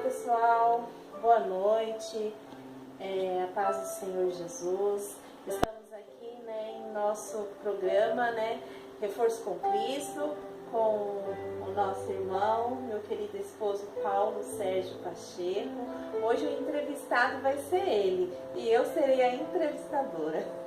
pessoal, boa noite, a paz do Senhor Jesus. Estamos aqui, em nosso programa, Reforço com Cristo, com o nosso irmão, meu querido esposo Paulo Sérgio Pacheco. Hoje o entrevistado vai ser ele e eu serei a entrevistadora.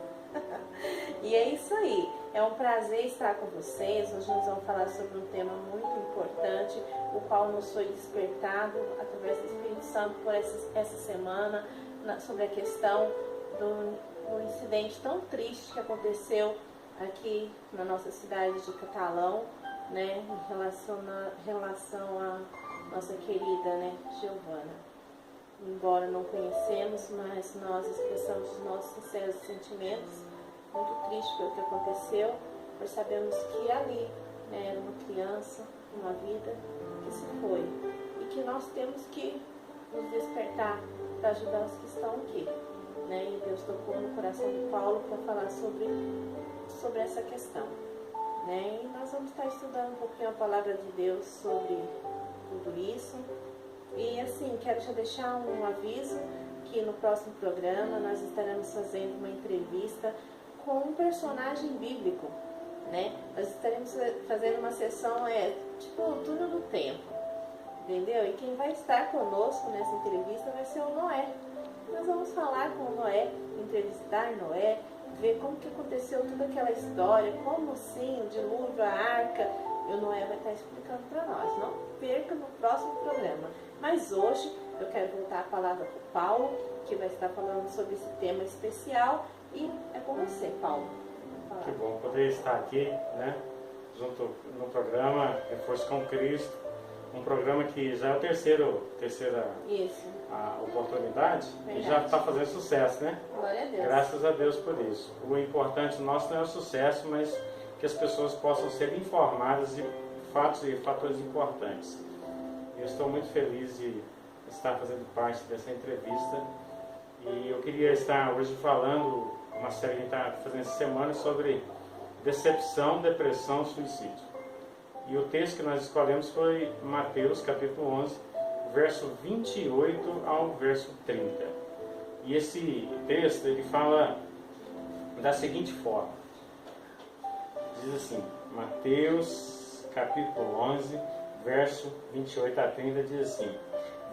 E é isso aí, é um prazer estar com vocês. Hoje nós vamos falar sobre um tema muito importante, o qual nos foi despertado através do Espírito Santo por essa semana, sobre a questão do incidente tão triste que aconteceu aqui na nossa cidade de Catalão, em relação à nossa querida, Giovana. Embora não conhecemos, mas nós expressamos os nossos sinceros sentimentos, muito triste pelo que aconteceu, pois sabemos que ali era uma criança, uma vida que se foi, e que nós temos que nos despertar para ajudar os que estão aqui. E Deus tocou no coração de Paulo para falar sobre essa questão. E nós vamos estar estudando um pouquinho a palavra de Deus sobre tudo isso. E assim, quero já deixar um aviso que no próximo programa nós estaremos fazendo uma entrevista com um personagem bíblico, Nós estaremos fazendo uma sessão, tipo túnel do tempo, entendeu? E quem vai estar conosco nessa entrevista vai ser o Noé. Nós vamos falar com o Noé, entrevistar Noé, ver como que aconteceu toda aquela história, como assim, o dilúvio, a arca, e o Noé vai estar explicando para nós. Não perca no próximo programa. Mas hoje eu quero voltar a palavra para o Paulo, que vai estar falando sobre esse tema especial, e é com você, Paulo. Que bom poder estar aqui, junto no programa Reforço com Cristo, um programa que já é a terceira oportunidade. Verdade. E já está fazendo sucesso, Glória a Deus. Graças a Deus por isso. O importante nosso não é o sucesso, mas que as pessoas possam ser informadas de fatos e fatores importantes. Eu estou muito feliz de estar fazendo parte dessa entrevista e eu queria estar hoje falando uma série que a gente está fazendo essa semana sobre decepção, depressão, suicídio. E o texto que nós escolhemos foi Mateus capítulo 11, verso 28 ao verso 30. E esse texto ele fala da seguinte forma. Diz assim, Mateus capítulo 11, verso 28 a 30, diz assim: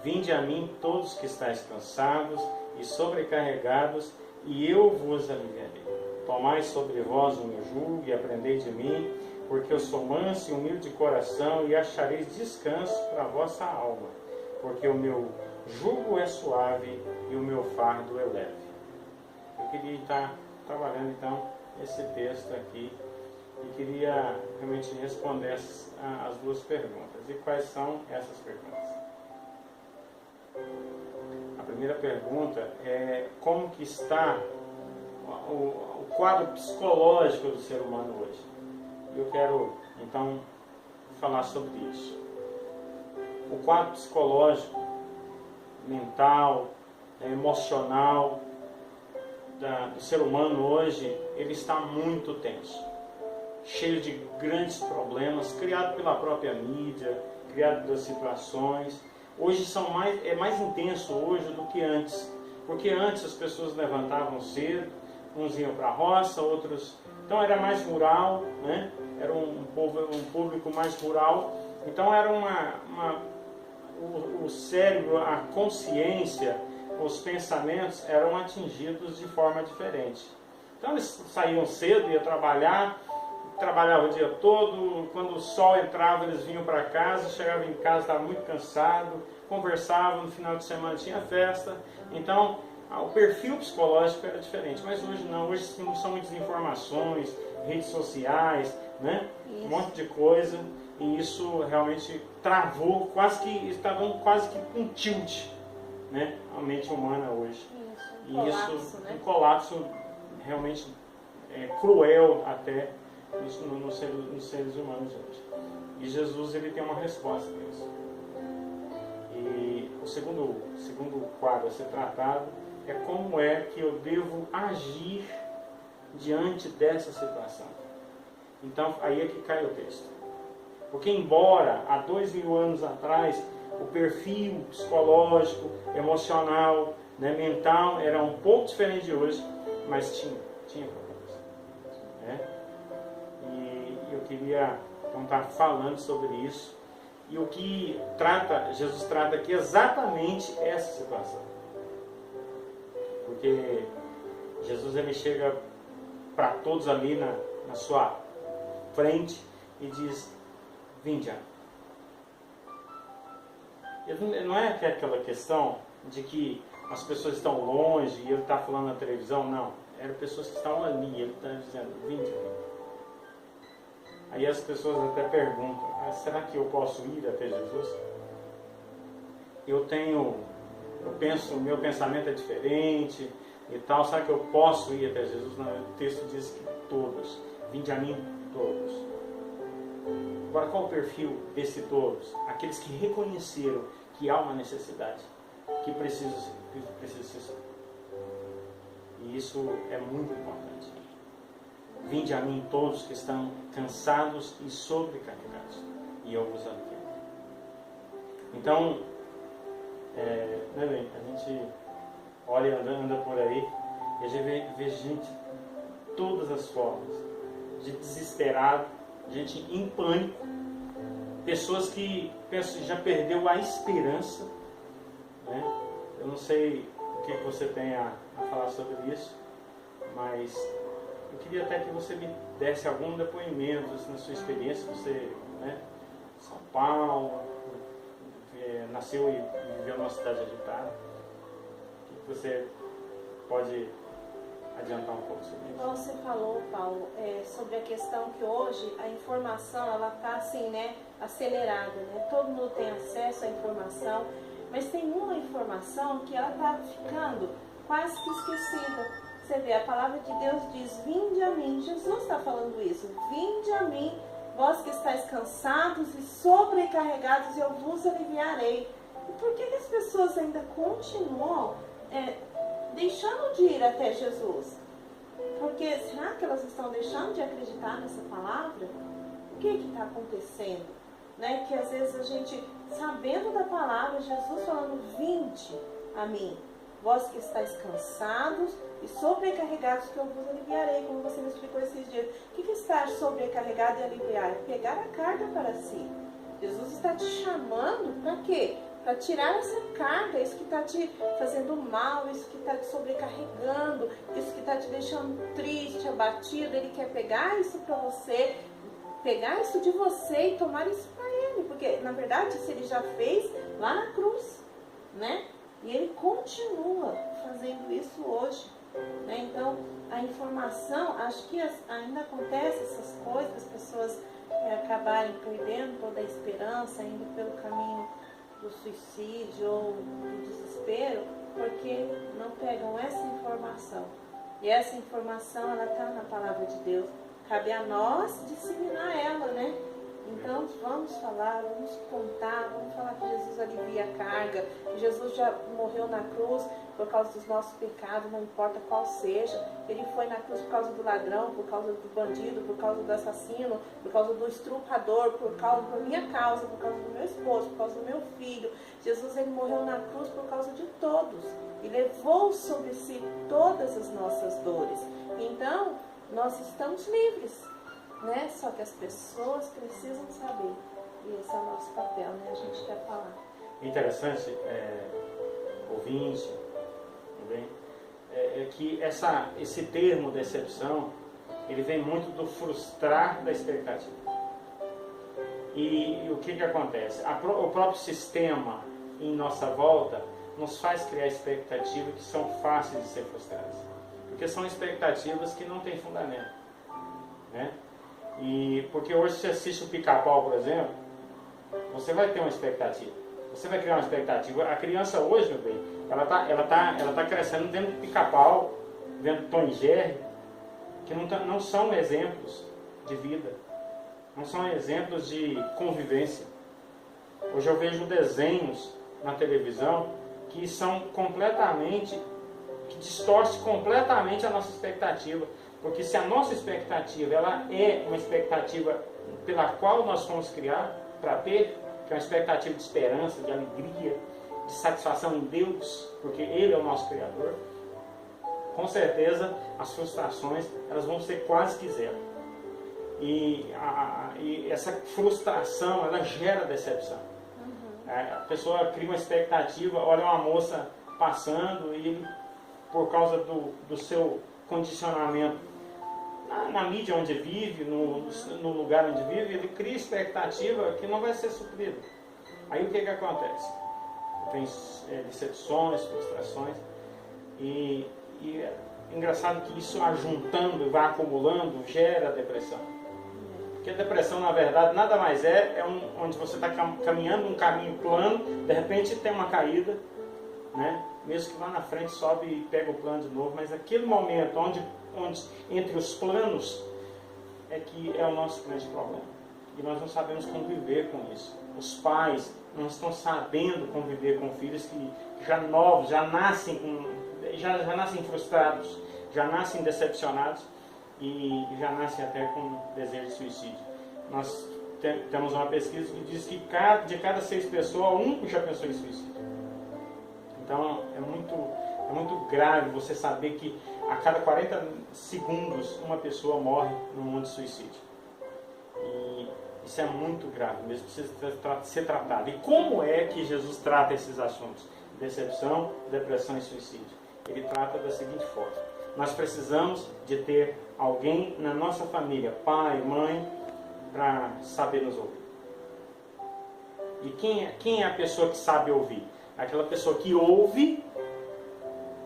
Vinde a mim todos que estáis cansados e sobrecarregados, e eu vos aliviarei. Tomai sobre vós o meu jugo e aprendei de mim, porque eu sou manso e humilde de coração, e achareis descanso para a vossa alma, porque o meu jugo é suave e o meu fardo é leve. Eu queria estar trabalhando então esse texto aqui e queria realmente responder as duas perguntas. E quais são essas perguntas? A primeira pergunta é como que está o quadro psicológico do ser humano hoje. E eu quero então falar sobre isso. O quadro psicológico, mental, emocional do ser humano hoje, ele está muito tenso, cheio de grandes problemas, criado pela própria mídia, criado pelas situações. Hoje é mais intenso hoje do que antes, porque antes as pessoas levantavam cedo, uns iam para a roça, outros... Então era mais rural, Era um público mais rural. Então era o cérebro, a consciência, os pensamentos eram atingidos de forma diferente. Então eles saíam cedo, iam trabalhar, trabalhavam o dia todo, quando o sol entrava eles vinham para casa, chegavam em casa, estavam muito cansados, conversavam, no final de semana tinha festa. Então o perfil psicológico era diferente, mas hoje não, hoje são muitas informações, redes sociais, um monte de coisa, e isso realmente travou, está dando quase que um tilt, a mente humana hoje. Um colapso realmente cruel até nos seres humanos hoje. E Jesus ele tem uma resposta para isso. E o segundo quadro a ser tratado é como é que eu devo agir diante dessa situação. Então aí é que cai o texto. Porque embora há 2000 anos atrás o perfil psicológico, emocional, né, mental era um pouco diferente de hoje, mas tinha problemas, né? E eu queria então estar falando sobre isso. E o que Jesus trata aqui exatamente essa situação. Porque Jesus ele chega para todos ali na sua frente e diz: vinde a mim. Não é aquela questão de que as pessoas estão longe e ele está falando na televisão, não. Eram pessoas que estavam ali, ele está dizendo: vinde a mim. Aí as pessoas até perguntam: será que eu posso ir até Jesus? O meu pensamento é diferente e tal, será que eu posso ir até Jesus? Não, o texto diz que todos, vinde a mim todos. Agora, qual o perfil desse todos? Aqueles que reconheceram que há uma necessidade, que precisa ser. E isso é muito importante. Vinde a mim todos que estão cansados e sobrecarregados, e eu vos aliviarei. Então, né, bem, a gente olha, anda por aí, e a gente vê gente de todas as formas, gente desesperada, gente em pânico, pessoas que já perdeu a esperança, né? Eu não sei o que você tem a falar sobre isso, mas eu queria até que você me desse algum depoimento assim, na sua experiência. Você, né, São Paulo, nasceu e viveu numa cidade agitada. O que você pode adiantar um pouco sobre isso? Você falou, Paulo, sobre a questão que hoje a informação ela está assim, né, acelerada, né? Todo mundo tem acesso à informação, mas tem uma informação que ela está ficando quase que esquecida. Você vê, a palavra de Deus diz: vinde a mim. Jesus está falando isso: vinde a mim, vós que estáis cansados e sobrecarregados, e eu vos aliviarei. E por que as pessoas ainda continuam deixando de ir até Jesus? Porque será que elas estão deixando de acreditar nessa palavra? O que está acontecendo? Né? Que às vezes a gente, sabendo da palavra, Jesus falando: vinde a mim, vós que estáis cansados e sobrecarregados, que eu vos aliviarei, como você me explicou esses dias. O que é estar sobrecarregado e aliviar? É pegar a carga para si. Jesus está te chamando para quê? Para tirar essa carga, isso que está te fazendo mal, isso que está te sobrecarregando, isso que está te deixando triste, abatido. Ele quer pegar isso para você, pegar isso de você e tomar isso para Ele. Porque, na verdade, isso Ele já fez lá na cruz, né? E Ele continua fazendo isso hoje, né? Então, a informação, acho que ainda acontece essas coisas, as pessoas acabarem perdendo toda a esperança, indo pelo caminho do suicídio ou do desespero, porque não pegam essa informação. E essa informação, ela está na palavra de Deus. Cabe a nós disseminar ela, né? Então vamos falar, vamos contar, vamos falar que Jesus alivia a carga, que Jesus já morreu na cruz por causa dos nossos pecados, não importa qual seja. Ele foi na cruz por causa do ladrão, por causa do bandido, por causa do assassino, por causa do estrupador, por causa da minha causa, por causa do meu esposo, por causa do meu filho. Jesus, ele morreu na cruz por causa de todos e levou sobre si todas as nossas dores. Então, nós estamos livres, né? Só que as pessoas precisam saber. E esse é o nosso papel, né? A gente quer falar. Interessante, ouvinte, também, é que esse termo decepção, ele vem muito do frustrar da expectativa. E o que acontece? O próprio sistema em nossa volta nos faz criar expectativas que são fáceis de ser frustradas. Porque são expectativas que não têm fundamento, né? E porque hoje você assiste o Pica-Pau, por exemplo, você vai ter uma expectativa. Você vai criar uma expectativa. A criança hoje, meu bem, ela tá crescendo dentro do Pica-Pau, dentro do Tom e Jerry, que não são exemplos de vida, não são exemplos de convivência. Hoje eu vejo desenhos na televisão que são que distorcem completamente a nossa expectativa. Porque se a nossa expectativa ela é uma expectativa pela qual nós fomos criados para ter, que é uma expectativa de esperança, de alegria, de satisfação em Deus, porque Ele é o nosso Criador, com certeza as frustrações elas vão ser quase que zero. E essa frustração ela gera decepção. A pessoa cria uma expectativa, olha uma moça passando e ele, por causa do seu condicionamento na mídia onde vive, no lugar onde vive, ele cria expectativa que não vai ser suprida. Aí o que acontece? Tem decepções, frustrações e é engraçado que isso ajuntando, vai acumulando, gera depressão. Porque a depressão, na verdade, nada mais é onde você está caminhando um caminho plano, de repente tem uma caída, né? Mesmo que lá na frente sobe e pega o plano de novo, mas aquele momento onde entre os planos é que é o nosso grande problema. E nós não sabemos conviver com isso. Os pais não estão sabendo conviver com filhos que já novos, já nascem frustrados, já nascem decepcionados e já nascem até com desejo de suicídio. Nós temos uma pesquisa que diz que de cada 6 pessoas, 1 já pensou em suicídio. Então é muito grave você saber que a cada 40 segundos uma pessoa morre num mundo de suicídio. E isso é muito grave, mesmo precisa ser tratado. E como é que Jesus trata esses assuntos? Decepção, depressão e suicídio. Ele trata da seguinte forma: nós precisamos de ter alguém na nossa família, pai, mãe, para saber nos ouvir. E quem é a pessoa que sabe ouvir? Aquela pessoa que ouve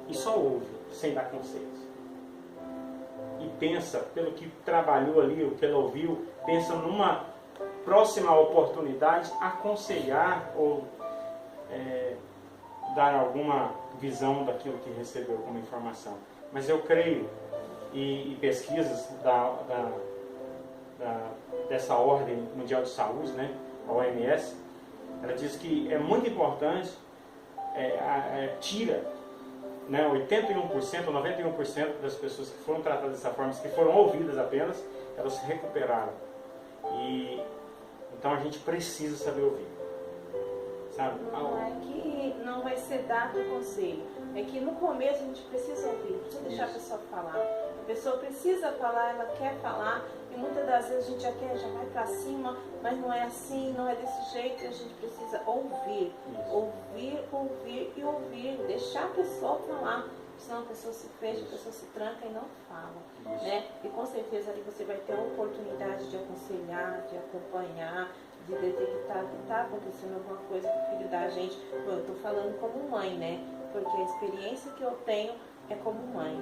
e só ouve, sem dar conselhos. E pensa, pelo que trabalhou ali, o que ela ouviu, pensa numa próxima oportunidade, aconselhar ou dar alguma visão daquilo que recebeu como informação. Mas eu creio, e pesquisas dessa Ordem Mundial de Saúde, né, a OMS, ela diz que é muito importante, tira, né, 81% ou 91% das pessoas que foram tratadas dessa forma, que foram ouvidas apenas, elas se recuperaram. E então a gente precisa saber ouvir, sabe? Não é que não vai ser dado o conselho, é que no começo a gente precisa ouvir, precisa deixar a pessoa falar. A pessoa precisa falar, ela quer falar, e muitas das vezes a gente já vai pra cima, mas não é assim, não é desse jeito, e a gente precisa ouvir. Ouvir e ouvir, deixar a pessoa falar, senão a pessoa se fecha, a pessoa se tranca e não fala, né? E com certeza ali você vai ter a oportunidade de aconselhar, de acompanhar, de detectar que está acontecendo alguma coisa com o filho da gente. Eu estou falando como mãe, né? Porque a experiência que eu tenho é como mãe,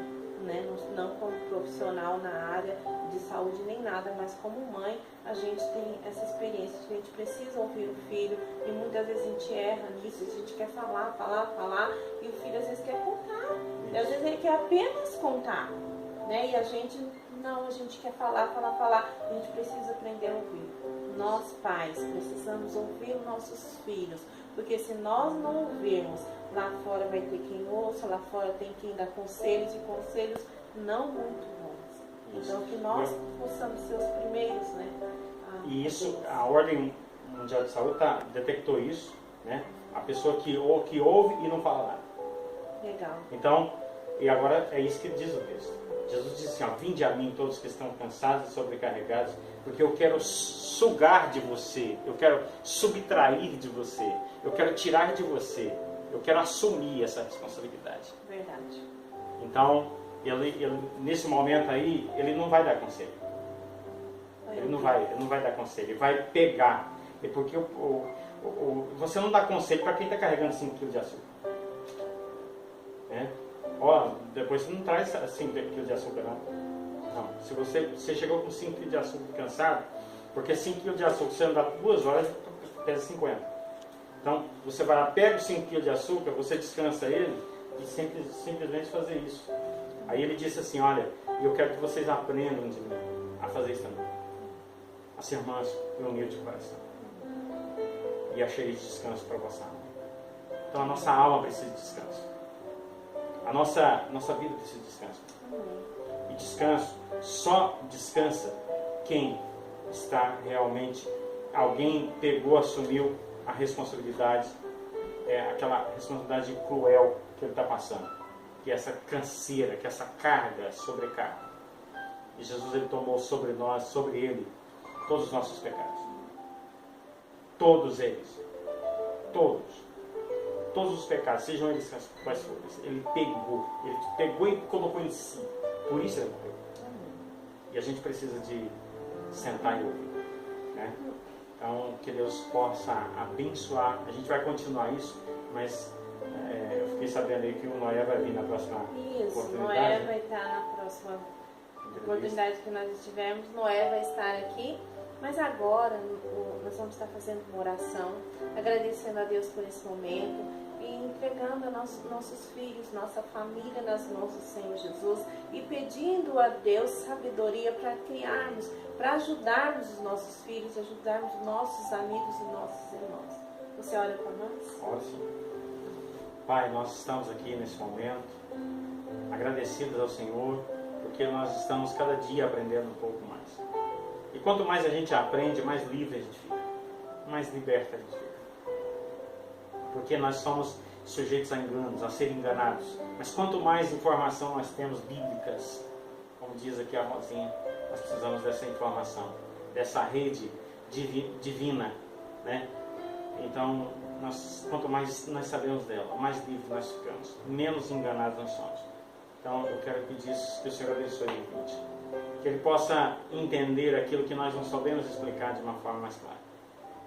né? Não como profissional na área de saúde nem nada, mas como mãe a gente tem essa experiência de que a gente precisa ouvir o filho e muitas vezes a gente erra nisso, a gente quer falar e o filho às vezes quer contar, e às vezes ele quer apenas contar, né? E a gente não, a gente quer falar, a gente precisa aprender a ouvir. Nós pais precisamos ouvir os nossos filhos, porque se nós não ouvirmos, lá fora vai ter quem ouça, lá fora tem quem dá conselhos, e conselhos não muito bons. Então que nós possamos ser os primeiros, né? E isso, a Ordem Mundial de Saúde detectou isso, né? A pessoa que ouve e não fala nada. Legal. Então, e agora é isso que diz o texto. Jesus disse assim, ó, vinde a mim todos que estão cansados e sobrecarregados, porque eu quero sugar de você, eu quero subtrair de você, eu quero tirar de você, eu quero assumir essa responsabilidade. Verdade. Então, ele nesse momento aí, ele não vai dar conselho. Ele não vai dar conselho, ele vai pegar. É porque você não dá conselho para quem está carregando 5 kg de açúcar. Né? Ó, depois você não traz 5 kg de açúcar, não. Não. Se você chegou com 5 kg de açúcar cansado, porque 5 kg de açúcar, você andar 2 horas, pesa 50. Então, você vai lá, pega os 5 kg de açúcar, você descansa ele e simplesmente fazer isso. Aí ele disse assim, olha, eu quero que vocês aprendam de mim a fazer isso também. A ser manso e humilde de coração. E acharei de descanso para a vossa alma. Então a nossa alma precisa de descanso. A nossa vida precisa de descanso. E descanso, só descansa quem está realmente, alguém pegou, assumiu a responsabilidade, aquela responsabilidade cruel que ele está passando, que é essa canseira, que é essa carga, sobrecarga. E Jesus, ele tomou sobre nós, sobre ele, todos os nossos pecados. Todos eles. Todos os pecados, sejam eles quais forem. Ele pegou e colocou em si. Por isso ele morreu. E a gente precisa de sentar e ouvir, né? Então, que Deus possa abençoar. A gente vai continuar isso, mas eu fiquei sabendo aí que o Noé vai vir na próxima oportunidade. Noé vai estar na próxima oportunidade que nós estivermos. Noé vai estar aqui. Mas agora nós vamos estar fazendo uma oração, agradecendo a Deus por esse momento e entregando nossos filhos, nossa família nas mãos do Senhor Jesus e pedindo a Deus sabedoria para criarmos, para ajudarmos os nossos filhos, ajudarmos nossos amigos e nossos irmãos. Você ora por nós? Ora sim. Pai, nós estamos aqui nesse momento agradecidos ao Senhor porque nós estamos cada dia aprendendo um pouco mais. E quanto mais a gente aprende, mais livre a gente fica, mais liberta a gente fica. Porque nós somos sujeitos a enganos, a ser enganados. Mas quanto mais informação nós temos bíblicas, como diz aqui a Rosinha, nós precisamos dessa informação, dessa rede divina, né? Então, quanto mais nós sabemos dela, mais livres nós ficamos, menos enganados nós somos. Então, eu quero pedir que o Senhor abençoe o ouvinte, que ele possa entender aquilo que nós não sabemos explicar de uma forma mais clara.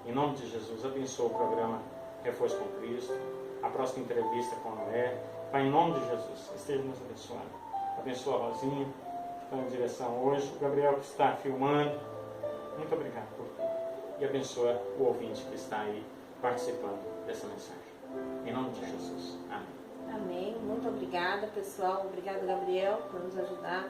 Em nome de Jesus, abençoa o programa Reforço com Cristo, a próxima entrevista com Noé. Pai, em nome de Jesus, esteja nos abençoando. Abençoa a Rosinha, que está em direção hoje, o Gabriel que está filmando. Muito obrigado por tudo. E abençoa o ouvinte que está aí participando dessa mensagem. Em nome de Jesus. Amém. Amém. Muito obrigada, pessoal. Obrigada, Gabriel, por nos ajudar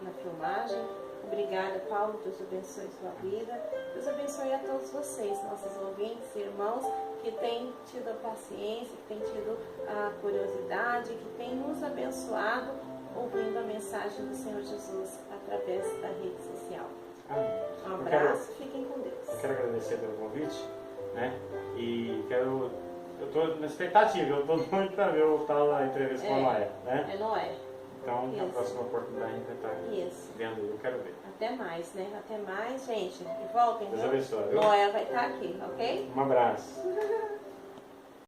na filmagem. Obrigada, Paulo. Deus abençoe sua vida. Deus abençoe a todos vocês, nossos ouvintes e irmãos, que têm tido a paciência, que têm tido a curiosidade, que têm nos abençoado ouvindo a mensagem do Senhor Jesus através da rede social. Amém. Um abraço, fiquem com Deus. Eu quero agradecer pelo convite, né? E eu estou na expectativa, eu estou doido para ver o tal da entrevista com a Noé, né? É Noé. Então, na próxima oportunidade, a gente vai estar vendo, eu quero ver. Até mais, né? Até mais, gente. E voltem. Deus abençoe. Noé vai estar aqui, ok? Um abraço.